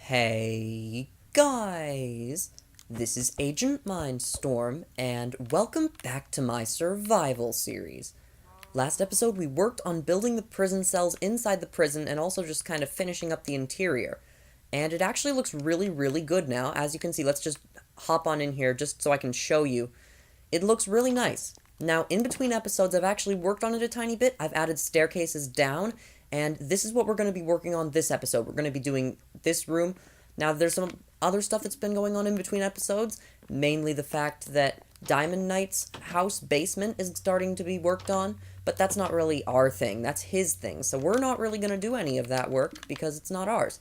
Hey guys, this is AgentMindStorm, and welcome back to my survival series. Last episode we worked on building the prison cells inside the prison and also just kind of finishing up the interior. And it actually looks really good now. As you can see, let's just hop on in here just so I can show you. It looks really nice. Now, in between episodes, I've actually worked on it a tiny bit. I've added staircases down, and this is what we're going to be working on this episode. We're going to be doing this room. Now, there's some other stuff that's been going on in between episodes, mainly the fact that Diamond Knight's house basement is starting to be worked on, but that's not really our thing. That's his thing, so we're not really going to do any of that work because it's not ours.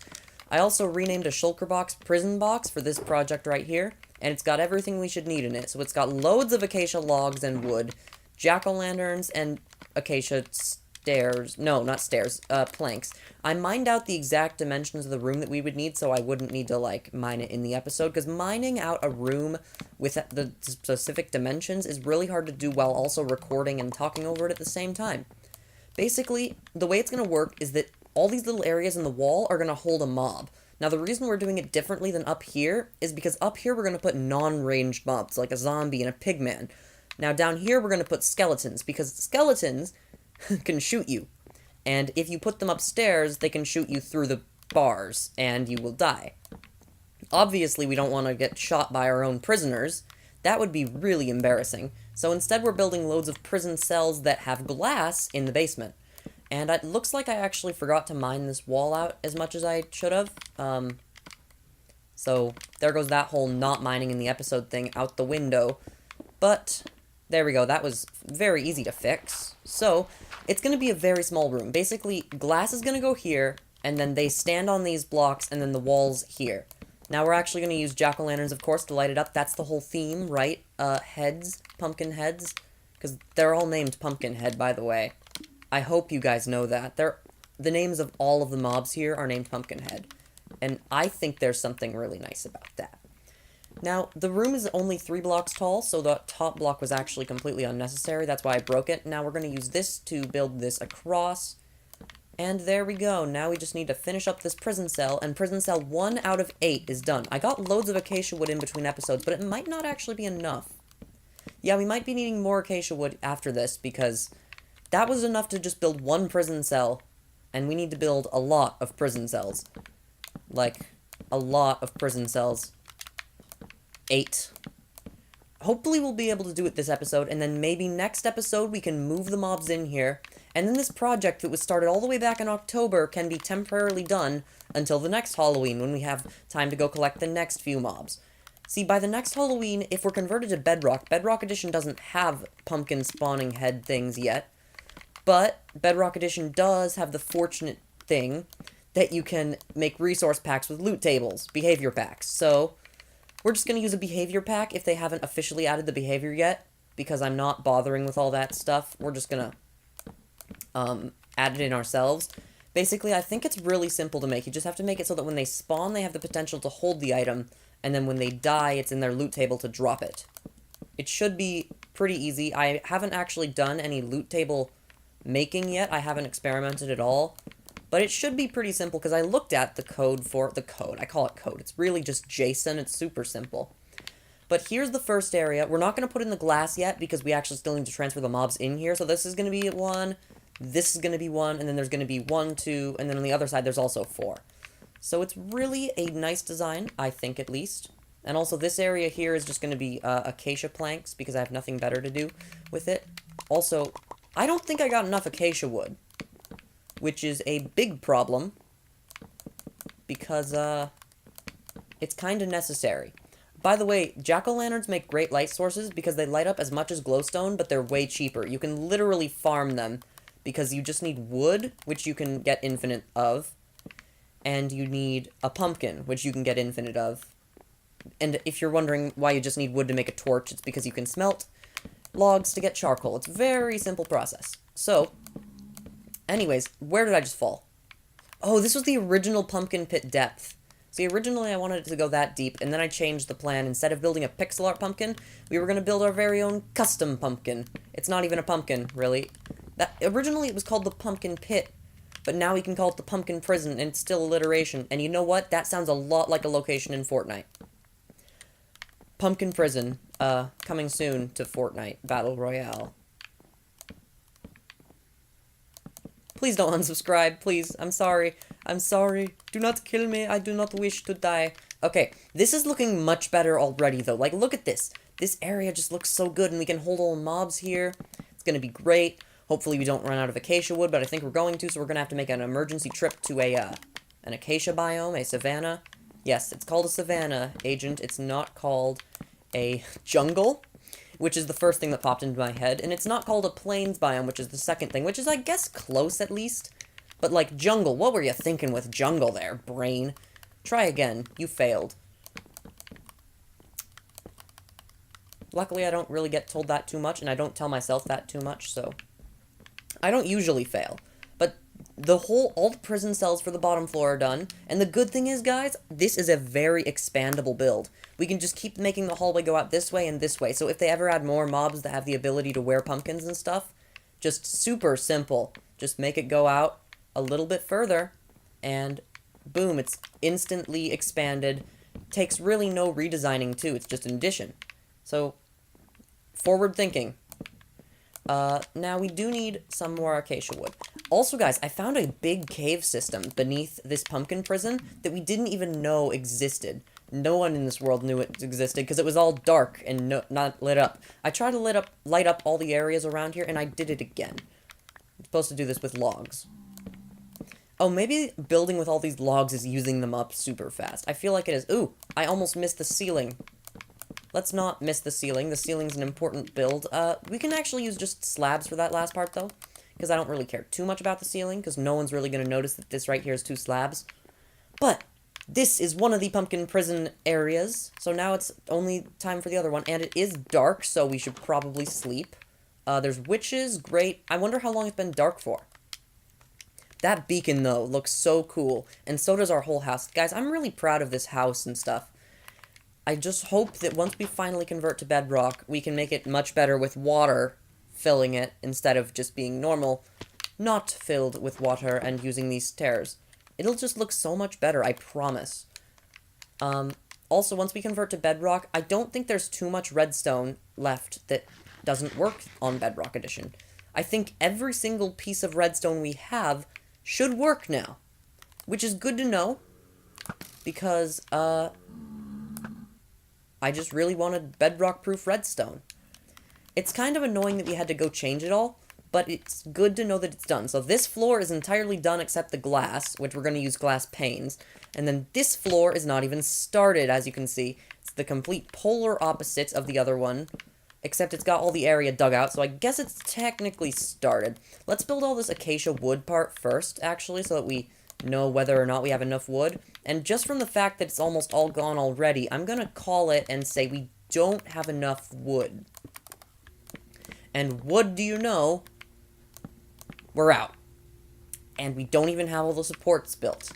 I also renamed a shulker box prison box for this project right here, and it's got everything we should need in it. So it's got loads of acacia logs and wood, jack-o'-lanterns, and acacia stairs. No, not stairs, planks. I mined out the exact dimensions of the room that we would need, so I wouldn't need to, mine it in the episode, because mining out a room with the specific dimensions is really hard to do while also recording and talking over it at the same time. Basically, the way it's going to work is that all these little areas in the wall are going to hold a mob. Now, the reason we're doing it differently than up here is because up here we're going to put non-ranged mobs, like a zombie and a pigman. Now, down here we're going to put skeletons, because skeletons can shoot you. And if you put them upstairs, they can shoot you through the bars, and you will die. Obviously, we don't want to get shot by our own prisoners. That would be really embarrassing. So instead, we're building loads of prison cells that have glass in the basement. And it looks like I actually forgot to mine this wall out as much as I should have. So there goes that whole not mining in the episode thing out the window. But there we go. That was very easy to fix. So it's going to be a very small room. Basically, glass is going to go here, and then they stand on these blocks, and then the walls here. Now we're actually going to use jack-o'-lanterns, of course, to light it up. That's the whole theme, right? Heads, pumpkin heads, because they're all named Pumpkinhead, by the way. I hope you guys know that. The names of all of the mobs here are named Pumpkinhead, and I think there's something really nice about that. Now, the room is only 3 blocks tall, so the top block was actually completely unnecessary. That's why I broke it. Now we're going to use this to build this across, and there we go. Now we just need to finish up this prison cell, and prison cell 1 out of 8 is done. I got loads of acacia wood in between episodes, but it might not actually be enough. Yeah, we might be needing more acacia wood after this, because that was enough to just build 1 prison cell, and we need to build a lot of prison cells. Like, a lot of prison cells. 8. Hopefully we'll be able to do it this episode, and then maybe next episode we can move the mobs in here, and then this project that was started all the way back in October can be temporarily done until the next Halloween, when we have time to go collect the next few mobs. See, by the next Halloween, if we're converted to Bedrock, Bedrock Edition doesn't have pumpkin spawning head things yet, but Bedrock Edition does have the fortunate thing that you can make resource packs with loot tables, behavior packs. So we're just going to use a behavior pack if they haven't officially added the behavior yet, because I'm not bothering with all that stuff. We're just going to add it in ourselves. Basically, I think it's really simple to make. You just have to make it so that when they spawn, they have the potential to hold the item, and then when they die, it's in their loot table to drop it. It should be pretty easy. I haven't actually done any loot table making yet. I haven't experimented at all, but it should be pretty simple because I looked at the code for the code. I call it code. It's really just JSON. It's super simple. But here's the first area. We're not going to put in the glass yet because we actually still need to transfer the mobs in here. So this is going to be 1, this is going to be 1, and then there's going to be 1, 2, and then on the other side there's also 4. So it's really a nice design, I think at least. And also this area here is just going to be acacia planks because I have nothing better to do with it. Also, I don't think I got enough acacia wood, which is a big problem, because, it's kind of necessary. By the way, jack-o'-lanterns make great light sources because they light up as much as glowstone, but they're way cheaper. You can literally farm them, because you just need wood, which you can get infinite of, and you need a pumpkin, which you can get infinite of. And if you're wondering why you just need wood to make a torch, it's because you can smelt logs to get charcoal. It's a very simple process. So, anyways, where did I just fall? Oh, this was the original pumpkin pit depth. See, originally I wanted it to go that deep, and then I changed the plan. Instead of building a pixel art pumpkin, we were going to build our very own custom pumpkin. It's not even a pumpkin, really. Originally it was called the pumpkin pit, but now we can call it the Pumpkin Prison, and it's still alliteration. And you know what? That sounds a lot like a location in Fortnite. Pumpkin Prison, coming soon to Fortnite Battle Royale. Please don't unsubscribe, please. I'm sorry. I'm sorry. Do not kill me. I do not wish to die. Okay, this is looking much better already, though. Like, look at this. This area just looks so good, and we can hold all the mobs here. It's gonna be great. Hopefully we don't run out of acacia wood, but I think we're going to, so we're gonna have to make an emergency trip to an acacia biome, a savanna. Yes, it's called a savanna, Agent. It's not called a jungle, which is the first thing that popped into my head, and it's not called a plains biome, which is the second thing, which is, I guess, close at least. But, like, jungle, what were you thinking with jungle there, brain? Try again. You failed. Luckily, I don't really get told that too much, and I don't tell myself that too much, so I don't usually fail. But all the prison cells for the bottom floor are done, and the good thing is, guys, this is a very expandable build. We can just keep making the hallway go out this way and this way, so if they ever add more mobs that have the ability to wear pumpkins and stuff, just super simple. Just make it go out a little bit further, and boom, it's instantly expanded. Takes really no redesigning, too. It's just an addition. So, forward thinking. Now we do need some more acacia wood. Also, guys, I found a big cave system beneath this pumpkin prison that we didn't even know existed. No one in this world knew it existed because it was all dark and not lit up. I tried to light up all the areas around here, and I did it again. I'm supposed to do this with logs. Oh, maybe building with all these logs is using them up super fast. I feel like it is. Ooh, I almost missed the ceiling. Let's not miss the ceiling. The ceiling's an important build. We can actually use just slabs for that last part, though, because I don't really care too much about the ceiling, because no one's really going to notice that this right here is 2 slabs. But this is one of the pumpkin prison areas, so now it's only time for the other one, and it is dark, so we should probably sleep. There's witches, great. I wonder how long it's been dark for. That beacon, though, looks so cool, and so does our whole house. Guys, I'm really proud of this house and stuff. I just hope that once we finally convert to bedrock, we can make it much better with water filling it instead of just being normal, not filled with water and using these stairs. It'll just look so much better, I promise. Also, once we convert to bedrock, I don't think there's too much redstone left that doesn't work on Bedrock Edition. I think every single piece of redstone we have should work now, which is good to know, because, I just really wanted bedrock-proof redstone. It's kind of annoying that we had to go change it all, but it's good to know that it's done. So this floor is entirely done except the glass, which we're going to use glass panes. And then this floor is not even started, as you can see. It's the complete polar opposites of the other one, except it's got all the area dug out, so I guess it's technically started. Let's build all this acacia wood part first, actually, so that we know whether or not we have enough wood. And just from the fact that it's almost all gone already, I'm gonna call it and say we don't have enough wood. And wood, do you know, we're out. And we don't even have all the supports built.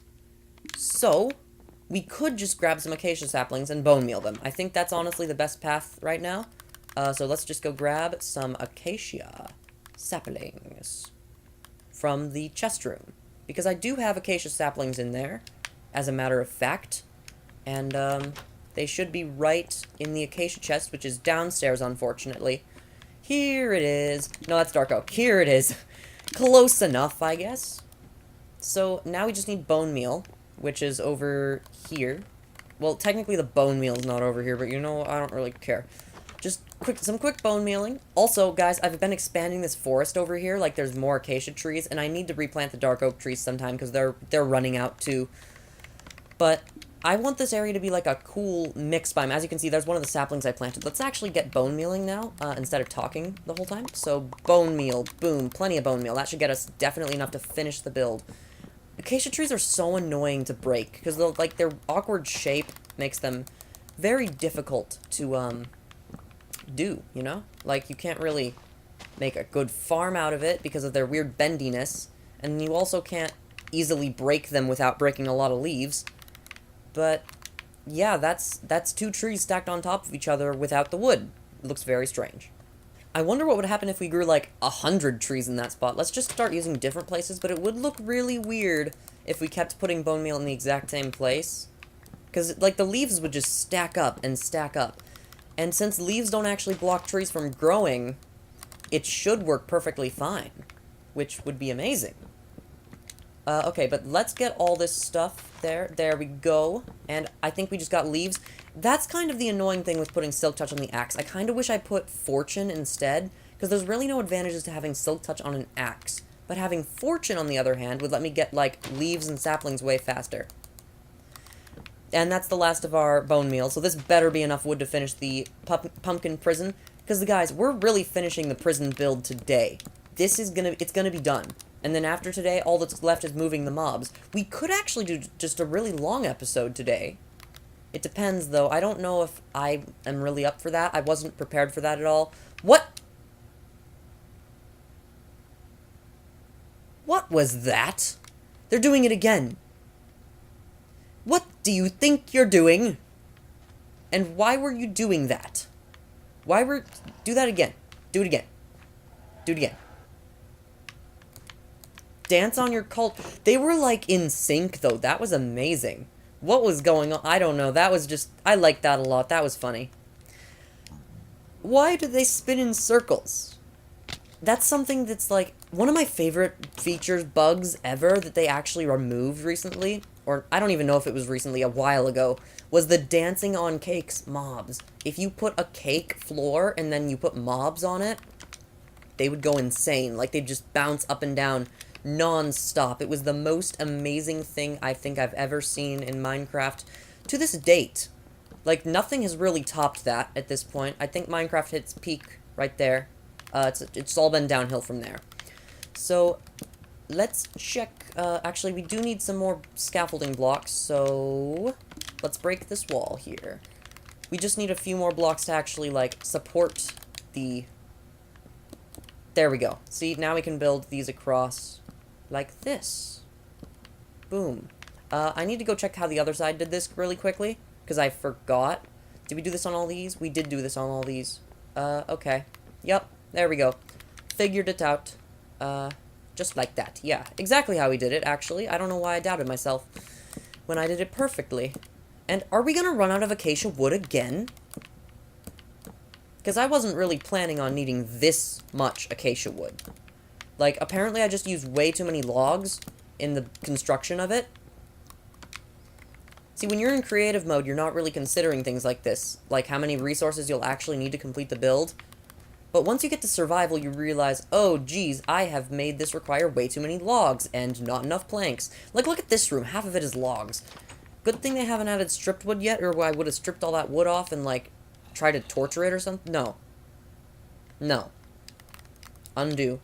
So, we could just grab some acacia saplings and bone meal them. I think that's honestly the best path right now. So let's just go grab some acacia saplings from the chest room. Because I do have acacia saplings in there, as a matter of fact. And, they should be right in the acacia chest, which is downstairs, unfortunately. Here it is. No, that's dark oak. Here it is. Close enough, I guess. So, now we just need bone meal, which is over here. Well, technically the bone meal is not over here, but you know, I don't really care. Just some quick bone mealing. Also, guys, I've been expanding this forest over here, like there's more acacia trees, and I need to replant the dark oak trees sometime, because they're running out too. But I want this area to be like a cool mix biome. As you can see, there's one of the saplings I planted. Let's actually get bone mealing now, instead of talking the whole time. So, bone meal, boom, plenty of bone meal. That should get us definitely enough to finish the build. Acacia trees are so annoying to break, because like their awkward shape makes them very difficult to, do, you know? Like, you can't really make a good farm out of it because of their weird bendiness, and you also can't easily break them without breaking a lot of leaves. But, yeah, that's 2 trees stacked on top of each other without the wood. It looks very strange. I wonder what would happen if we grew like 100 trees in that spot. Let's just start using different places, but it would look really weird if we kept putting bone meal in the exact same place. Because, like, the leaves would just stack up and stack up. And since leaves don't actually block trees from growing, it should work perfectly fine, which would be amazing. Okay, but let's get all this stuff there. There we go. And I think we just got leaves. That's kind of the annoying thing with putting Silk Touch on the axe. I kind of wish I put Fortune instead, because there's really no advantages to having Silk Touch on an axe. But having Fortune, on the other hand, would let me get, like, leaves and saplings way faster. And that's the last of our bone meal, so this better be enough wood to finish the pumpkin prison. Because, guys, we're really finishing the prison build today. It's gonna be done. And then after today, all that's left is moving the mobs. We could actually do just a really long episode today. It depends, though. I don't know if I am really up for that. I wasn't prepared for that at all. What? What was that? They're doing it again. What do you think you're doing? And why were you doing that? Do that again. Do it again. Do it again. Dance on your cult. They were, like, in sync, though. That was amazing. What was going on? I don't know. That was just... I liked that a lot. That was funny. Why do they spin in circles? That's something that's, like, one of my favorite features, bugs ever, that they actually removed recently. Or, I don't even know if it was recently, a while ago, was the dancing on cakes mobs. If you put a cake floor and then you put mobs on it, they would go insane. Like, they'd just bounce up and down non-stop. It was the most amazing thing I think I've ever seen in Minecraft to this date. Like, nothing has really topped that at this point. I think Minecraft hit its peak right there. It's all been downhill from there. So, let's check. Actually, we do need some more scaffolding blocks, so let's break this wall here. We just need a few more blocks to actually, like, support the... There we go. See, now we can build these across like this. Boom. I need to go check how the other side did this really quickly, because I forgot. Did we do this on all these? We did do this on all these. Okay. Yep, there we go. Figured it out. Just like that. Yeah, exactly how we did it, actually. I don't know why I doubted myself when I did it perfectly. And are we gonna run out of acacia wood again? Because I wasn't really planning on needing this much acacia wood. Like, apparently I just used way too many logs in the construction of it. See, when you're in creative mode, you're not really considering things like this. Like, how many resources you'll actually need to complete the build. But once you get to survival, you realize, oh, geez, I have made this require way too many logs and not enough planks. Like, look at this room. Half of it is logs. Good thing they haven't added stripped wood yet, or I would have stripped all that wood off and, like, try to torture it or something? No. No. Undo.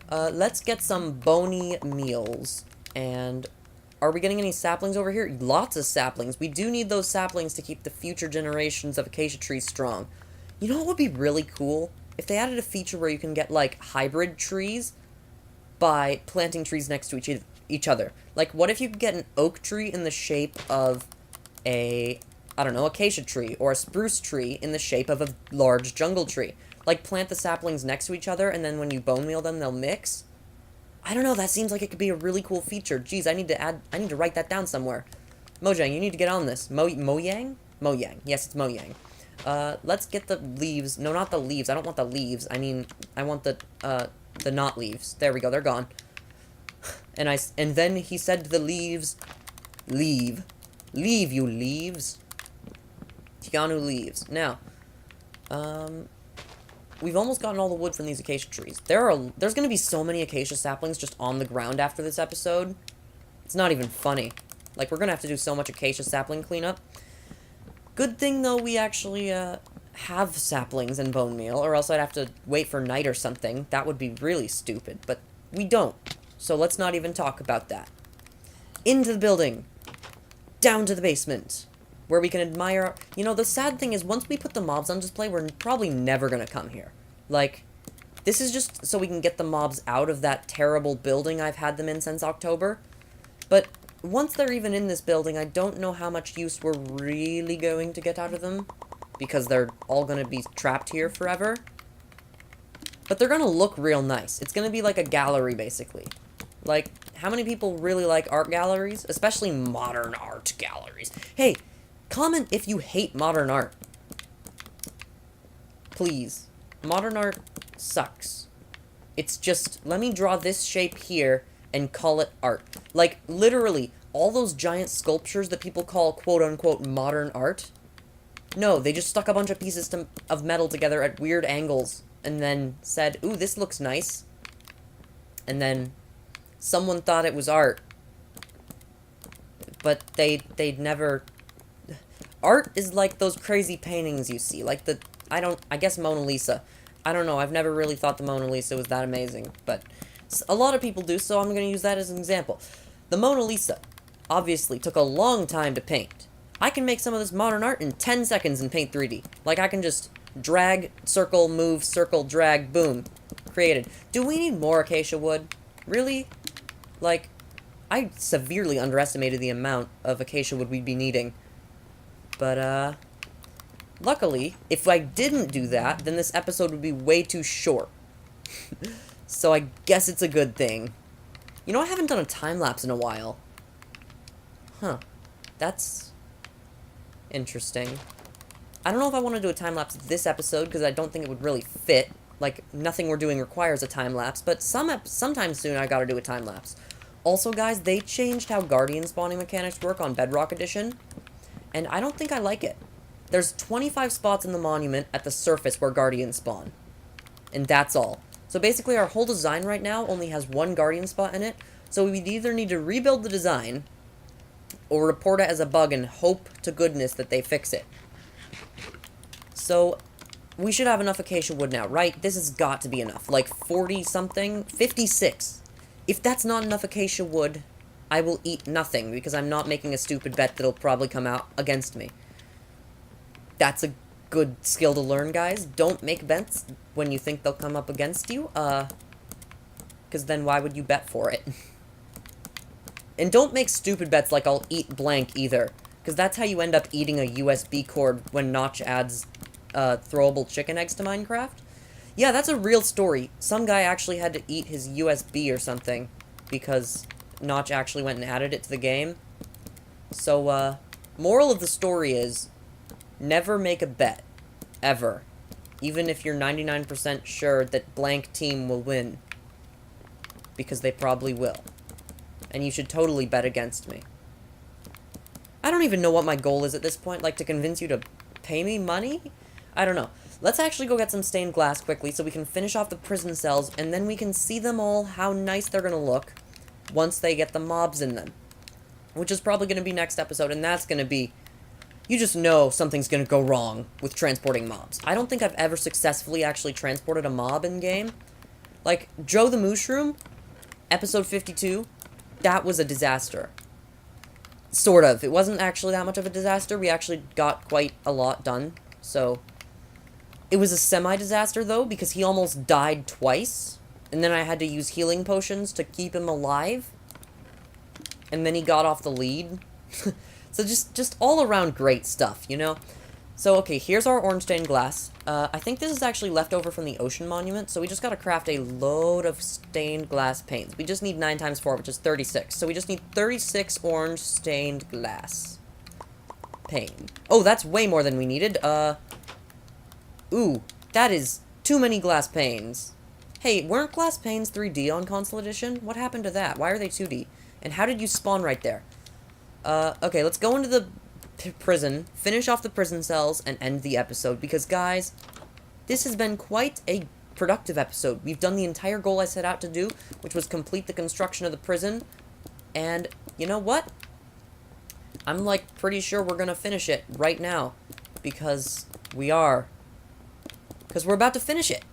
Let's get some bony meals. And are we getting any saplings over here? Lots of saplings. We do need those saplings to keep the future generations of acacia trees strong. You know what would be really cool? If they added a feature where you can get, like, hybrid trees by planting trees next to each other. Like, what if you could get an oak tree in the shape of a... I don't know, acacia tree, or a spruce tree in the shape of a large jungle tree. Like, plant the saplings next to each other, and then when you bone meal them, they'll mix. I don't know, that seems like it could be a really cool feature. Jeez, I need to write that down somewhere. Mojang, you need to get on this. Mojang? Mojang. Yes, it's Mojang. Let's get the leaves. No, not the leaves. I don't want the leaves. I mean, I want the not leaves. There we go, they're gone. And then he said to the leaves, leave. Leave, you leaves. Tianu leaves. Now, we've almost gotten all the wood from these acacia trees. There's gonna be so many acacia saplings just on the ground after this episode. It's not even funny. Like, we're gonna have to do so much acacia sapling cleanup. Good thing, though, we actually, have saplings and bone meal, or else I'd have to wait for night or something. That would be really stupid, but we don't. So let's not even talk about that. Into the building. Down to the basement, where we can admire... You know, the sad thing is, once we put the mobs on display, we're probably never gonna come here. Like, this is just so we can get the mobs out of that terrible building I've had them in since October. But once they're even in this building, I don't know how much use we're really going to get out of them, because they're all gonna be trapped here forever. But they're gonna look real nice. It's gonna be like a gallery, basically. Like, how many people really like art galleries? Especially modern art galleries. Hey, comment if you hate modern art. Please. Modern art sucks. It's just, let me draw this shape here and call it art. Like, literally, all those giant sculptures that people call quote-unquote modern art, no, they just stuck a bunch of pieces of metal together at weird angles and then said, ooh, this looks nice. And then someone thought it was art. But they'd never... Art is like those crazy paintings you see. Like I guess Mona Lisa. I don't know, I've never really thought the Mona Lisa was that amazing. But a lot of people do, so I'm going to use that as an example. The Mona Lisa obviously took a long time to paint. I can make some of this modern art in 10 seconds in Paint 3D. Like, I can just drag, circle, move, circle, drag, boom. Created. Do we need more acacia wood? Really? Like, I severely underestimated the amount of acacia wood we'd be needing. But, luckily, if I didn't do that, then this episode would be way too short. So I guess it's a good thing. You know, I haven't done a time-lapse in a while. Huh. That's interesting. I don't know if I want to do a time-lapse this episode, because I don't think it would really fit. Like, nothing we're doing requires a time-lapse, but sometime soon I gotta do a time-lapse. Also, guys, they changed how Guardian spawning mechanics work on Bedrock Edition, and I don't think I like it. There's 25 spots in the monument at the surface where Guardians spawn. And that's all. So basically our whole design right now only has one Guardian spot in it, so we'd either need to rebuild the design, or report it as a bug and hope to goodness that they fix it. So, we should have enough acacia wood now, right? This has got to be enough. Like 40-something? 56. If that's not enough acacia wood, I will eat nothing, because I'm not making a stupid bet that'll probably come out against me. That's a good skill to learn, guys. Don't make bets when you think they'll come up against you, because then why would you bet for it? And don't make stupid bets like I'll eat blank either, because that's how you end up eating a USB cord when Notch adds throwable chicken eggs to Minecraft. Yeah, that's a real story. Some guy actually had to eat his USB or something, because Notch actually went and added it to the game. So, moral of the story is, never make a bet. Ever. Even if you're 99% sure that blank team will win. Because they probably will. And you should totally bet against me. I don't even know what my goal is at this point. Like, to convince you to pay me money? I don't know. Let's actually go get some stained glass quickly so we can finish off the prison cells, and then we can see them all, how nice they're gonna look once they get the mobs in them. Which is probably gonna be next episode, and that's gonna be... You just know something's gonna go wrong with transporting mobs. I don't think I've ever successfully actually transported a mob in-game. Like, Joe the Mushroom, episode 52, that was a disaster. Sort of. It wasn't actually that much of a disaster. We actually got quite a lot done, so... It was a semi-disaster, though, because he almost died twice, and then I had to use healing potions to keep him alive, and then he got off the lead. So just all-around great stuff, you know? So, okay, here's our orange stained glass. I think this is actually left over from the ocean monument, so we just gotta craft a load of stained glass panes. We just need 9 times 4, which is 36. So we just need 36 orange stained glass pane. Oh, that's way more than we needed. Ooh, that is too many glass panes. Hey, weren't glass panes 3D on Console Edition? What happened to that? Why are they 2D? And how did you spawn right there? Okay, let's go into the prison, finish off the prison cells, and end the episode. Because, guys, this has been quite a productive episode. We've done the entire goal I set out to do, which was complete the construction of the prison. And, you know what? I'm, like, pretty sure we're gonna finish it right now. Because we are. Because we're about to finish it.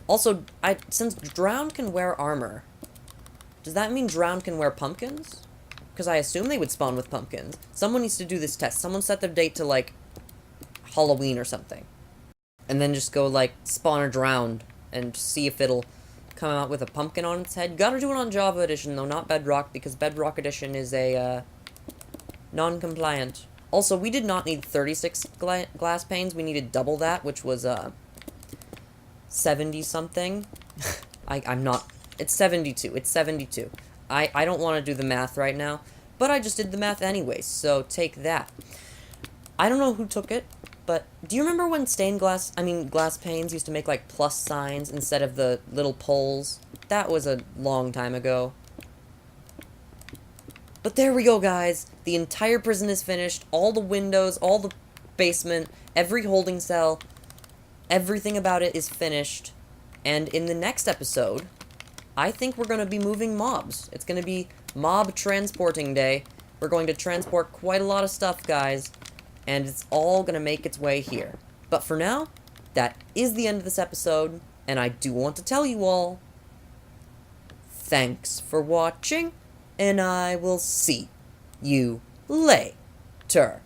Also, since Drowned can wear armor, does that mean Drowned can wear pumpkins? Because I assume they would spawn with pumpkins. Someone needs to do this test. Someone set their date to, like, Halloween or something. And then just go, like, spawn a Drowned and see if it'll come out with a pumpkin on its head. Gotta do it on Java Edition, though, not Bedrock, because Bedrock Edition is a, non-compliant. Also, we did not need 36 glass panes. We needed double that, which was, 70-something. I'm not... It's 72. It's 72. I don't want to do the math right now, but I just did the math anyway, so take that. I don't know who took it, but do you remember when glass panes used to make, like, plus signs instead of the little poles? That was a long time ago. But there we go, guys. The entire prison is finished. All the windows, all the basement, every holding cell, everything about it is finished. And in the next episode, I think we're going to be moving mobs. It's going to be mob transporting day. We're going to transport quite a lot of stuff, guys. And it's all going to make its way here. But for now, that is the end of this episode. And I do want to tell you all, thanks for watching. And I will see you later.